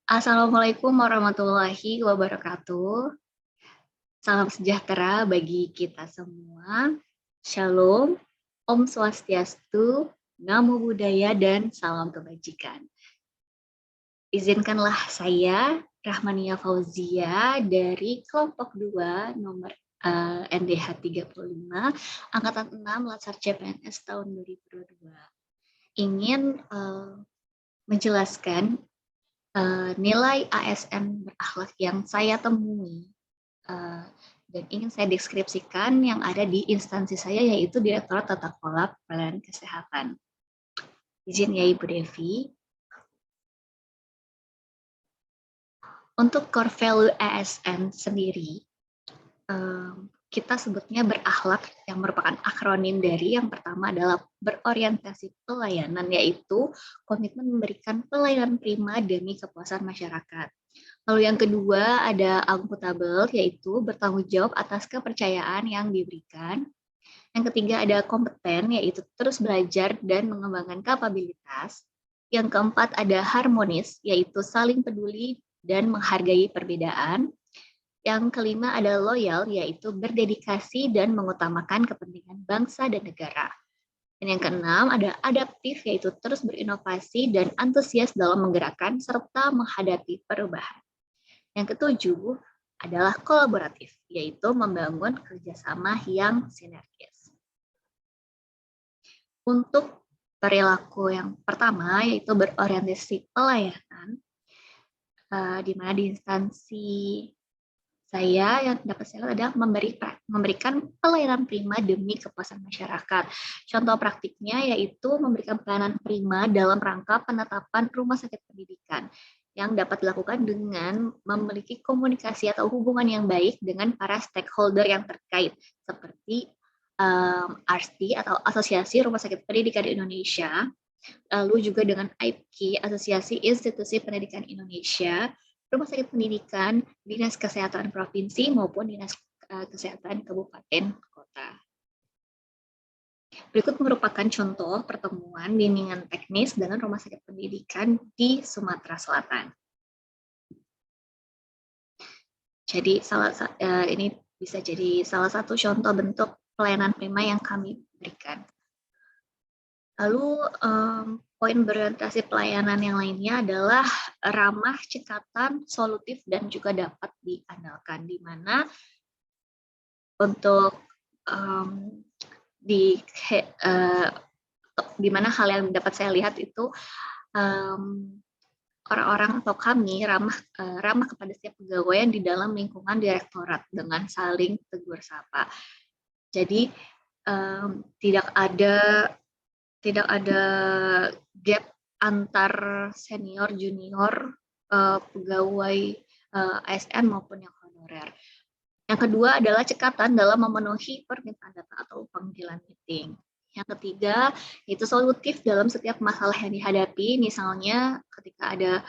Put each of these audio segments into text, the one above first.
Assalamualaikum warahmatullahi wabarakatuh. Salam sejahtera bagi kita semua. Shalom, Om Swastiastu, Namo Buddhaya, dan salam kebajikan. Izinkanlah saya, Rahmania Fauzia, dari kelompok 2 nomor NDH 35, Angkatan 6, Latsar CPNS tahun 2022. Ingin menjelaskan nilai ASN berakhlak yang saya temui dan ingin saya deskripsikan yang ada di instansi saya, yaitu Direktorat Tata Kelola Pelayanan Kesehatan. Izin ya Ibu Devi. Untuk core value ASN sendiri, kita sebutnya berakhlak, yang merupakan akronim dari yang pertama adalah berorientasi pelayanan, yaitu komitmen memberikan pelayanan prima demi kepuasan masyarakat. Lalu yang kedua ada akuntabel, yaitu bertanggung jawab atas kepercayaan yang diberikan. Yang ketiga ada kompeten, yaitu terus belajar dan mengembangkan kapabilitas. Yang keempat ada harmonis, yaitu saling peduli dan menghargai perbedaan. Yang kelima ada loyal, yaitu berdedikasi dan mengutamakan kepentingan bangsa dan negara. Dan yang keenam ada adaptif, yaitu terus berinovasi dan antusias dalam menggerakkan serta menghadapi perubahan. Yang ketujuh adalah kolaboratif, yaitu membangun kerjasama yang sinergis. Untuk perilaku yang pertama, yaitu berorientasi pelayanan, di mana di instansi saya yang dapat saya lihat adalah memberikan pelayanan prima demi kepuasan masyarakat. Contoh praktiknya yaitu memberikan pelayanan prima dalam rangka penetapan rumah sakit pendidikan yang dapat dilakukan dengan memiliki komunikasi atau hubungan yang baik dengan para stakeholder yang terkait, seperti ARSTI atau Asosiasi Rumah Sakit Pendidikan Indonesia, lalu juga dengan AIPKI, Asosiasi Institusi Pendidikan Indonesia, Rumah Sakit Pendidikan, Dinas Kesehatan Provinsi maupun Dinas Kesehatan Kabupaten Kota. Berikut merupakan contoh pertemuan bimbingan teknis dengan Rumah Sakit Pendidikan di Sumatera Selatan. Jadi ini bisa jadi salah satu contoh bentuk pelayanan prima yang kami berikan. Lalu poin berorientasi pelayanan yang lainnya adalah ramah, cekatan, solutif, dan juga dapat diandalkan, di mana untuk di mana hal yang dapat saya lihat itu orang-orang atau kami ramah kepada setiap pegawai di dalam lingkungan direktorat dengan saling tegur sapa. Jadi tidak ada gap antar senior junior pegawai ASN maupun yang honorer. Yang kedua adalah cekatan dalam memenuhi permintaan data atau panggilan meeting. Yang ketiga itu solutif dalam setiap masalah yang dihadapi, misalnya ketika ada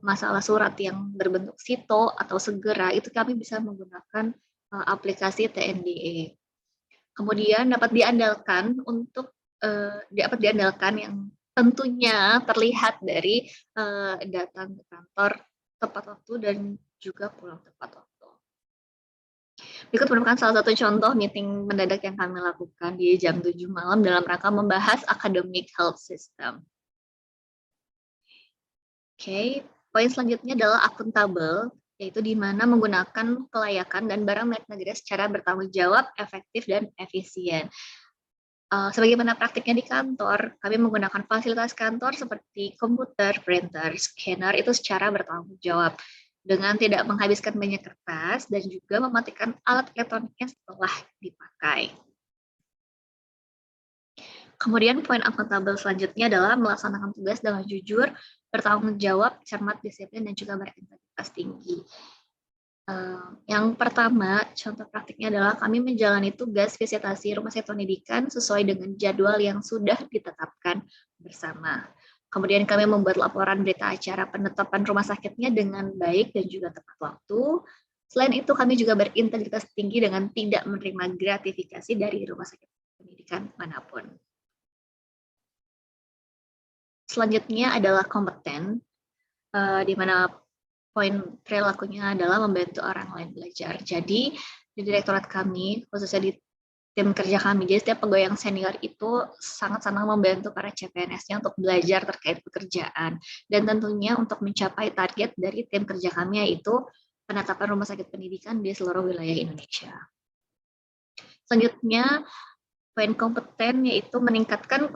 masalah surat yang berbentuk SITO atau segera, itu kami bisa menggunakan aplikasi TNDE. Kemudian dapat diandalkan yang tentunya terlihat dari datang ke kantor tepat waktu dan juga pulang tepat waktu. Berikut merupakan salah satu contoh meeting mendadak yang kami lakukan di jam 7 malam dalam rangka membahas academic health system. Oke, poin selanjutnya adalah akuntabel, yaitu di mana menggunakan kelayakan dan barang milik negara secara bertanggung jawab, efektif, dan efisien. Sebagaimana praktiknya di kantor, kami menggunakan fasilitas kantor seperti komputer, printer, scanner itu secara bertanggung jawab dengan tidak menghabiskan banyak kertas dan juga mematikan alat elektroniknya setelah dipakai. Kemudian poin akuntabel selanjutnya adalah melaksanakan tugas dengan jujur, bertanggung jawab, cermat, disiplin, dan juga berintegritas tinggi. Yang pertama, contoh praktiknya adalah kami menjalani tugas visitasi rumah sakit pendidikan sesuai dengan jadwal yang sudah ditetapkan bersama. Kemudian kami membuat laporan berita acara penetapan rumah sakitnya dengan baik dan juga tepat waktu. Selain itu, kami juga berintegritas tinggi dengan tidak menerima gratifikasi dari rumah sakit pendidikan manapun. Selanjutnya adalah kompeten. di mana poin perilakunya adalah membantu orang lain belajar. Jadi di direktorat kami, khususnya di tim kerja kami, jadi setiap pegawai yang senior itu sangat senang membantu para CPNS-nya untuk belajar terkait pekerjaan. Dan tentunya untuk mencapai target dari tim kerja kami, yaitu penetapan rumah sakit pendidikan di seluruh wilayah Indonesia. Selanjutnya, poin kompeten yaitu meningkatkan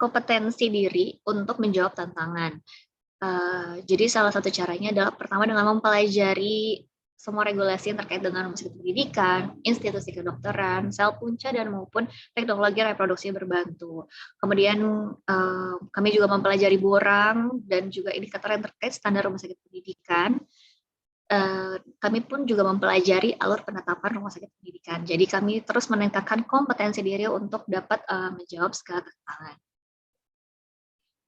kompetensi diri untuk menjawab tantangan. Jadi salah satu caranya adalah pertama dengan mempelajari semua regulasi yang terkait dengan rumah sakit pendidikan, institusi kedokteran, sel punca, dan maupun teknologi reproduksi berbantu. Kemudian kami juga mempelajari borang dan juga indikator yang terkait standar rumah sakit pendidikan. Kami pun juga mempelajari alur penetapan rumah sakit pendidikan. Jadi kami terus meningkatkan kompetensi diri untuk dapat menjawab segala tantangan.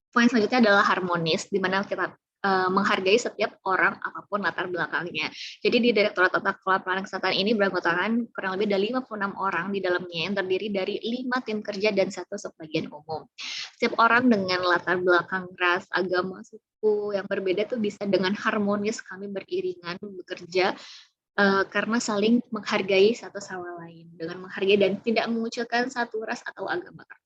Poin selanjutnya adalah harmonis, di mana kita menghargai setiap orang apapun latar belakangnya. Jadi di Direktorat Tata Kelola Pelayanan Kesehatan ini beranggotakan kurang lebih dari 56 orang di dalamnya yang terdiri dari 5 tim kerja dan 1 subbagian umum. Setiap orang dengan latar belakang ras, agama, suku yang berbeda tuh bisa dengan harmonis kami beriringan bekerja karena saling menghargai satu sama lain, dengan menghargai dan tidak mengucilkan satu ras atau agama tertentu.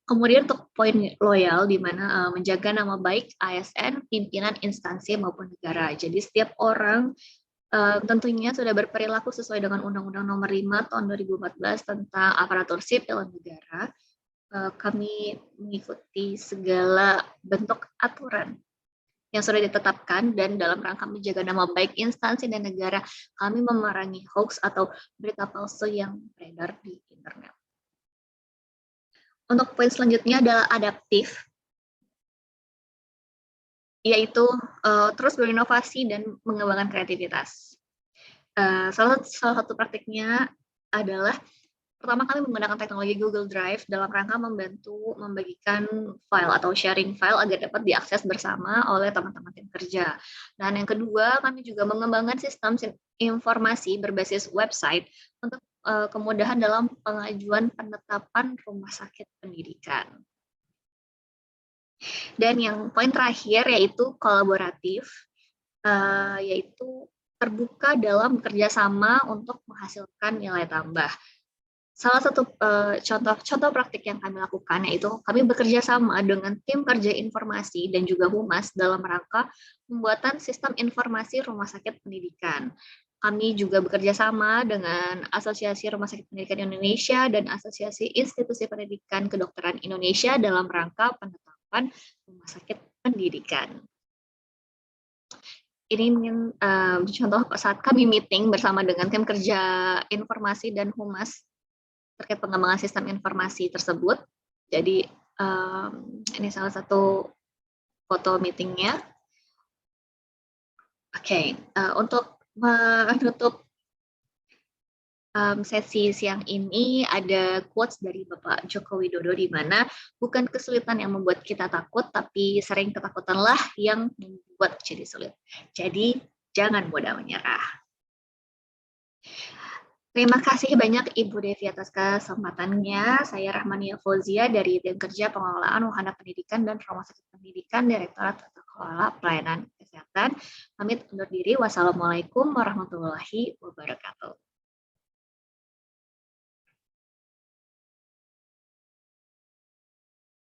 Kemudian untuk poin loyal, di mana menjaga nama baik ASN, pimpinan instansi maupun negara. Jadi setiap orang tentunya sudah berperilaku sesuai dengan Undang-Undang Nomor 5 Tahun 2014 tentang aparatur sipil negara. Kami mengikuti segala bentuk aturan yang sudah ditetapkan, dan dalam rangka menjaga nama baik instansi dan negara, kami memerangi hoax atau berita palsu yang beredar di internet. Untuk poin selanjutnya adalah adaptif, yaitu terus berinovasi dan mengembangkan kreativitas. Salah satu praktiknya adalah pertama kami menggunakan teknologi Google Drive dalam rangka membantu membagikan file atau sharing file agar dapat diakses bersama oleh teman-teman tim kerja. Dan yang kedua, kami juga mengembangkan sistem informasi berbasis website untuk kemudahan dalam pengajuan penetapan rumah sakit pendidikan. Dan yang poin terakhir yaitu kolaboratif, yaitu terbuka dalam kerjasama untuk menghasilkan nilai tambah. Salah satu contoh praktik yang kami lakukan yaitu kami bekerja sama dengan tim kerja informasi dan juga humas dalam rangka pembuatan sistem informasi rumah sakit pendidikan. Kami juga bekerja sama dengan Asosiasi Rumah Sakit Pendidikan Indonesia dan Asosiasi Institusi Pendidikan Kedokteran Indonesia dalam rangka penetapan rumah sakit pendidikan. Ini contoh saat kami meeting bersama dengan tim kerja informasi dan humas terkait pengembangan sistem informasi tersebut. Jadi ini salah satu foto meetingnya. Oke, untuk menutup sesi siang ini ada quotes dari Bapak Joko Widodo, di mana bukan kesulitan yang membuat kita takut, tapi sering ketakutanlah yang membuat jadi sulit. Jadi jangan mudah menyerah. Terima kasih banyak Ibu Devi atas kesempatannya. Saya Rahmania Fauzia dari Tim Kerja Pengelolaan Wahana Pendidikan dan Rumah Sakit Pendidikan Direktorat Tata Kelola Pelayanan Kesehatan. Pamit undur diri. Wassalamualaikum warahmatullahi wabarakatuh.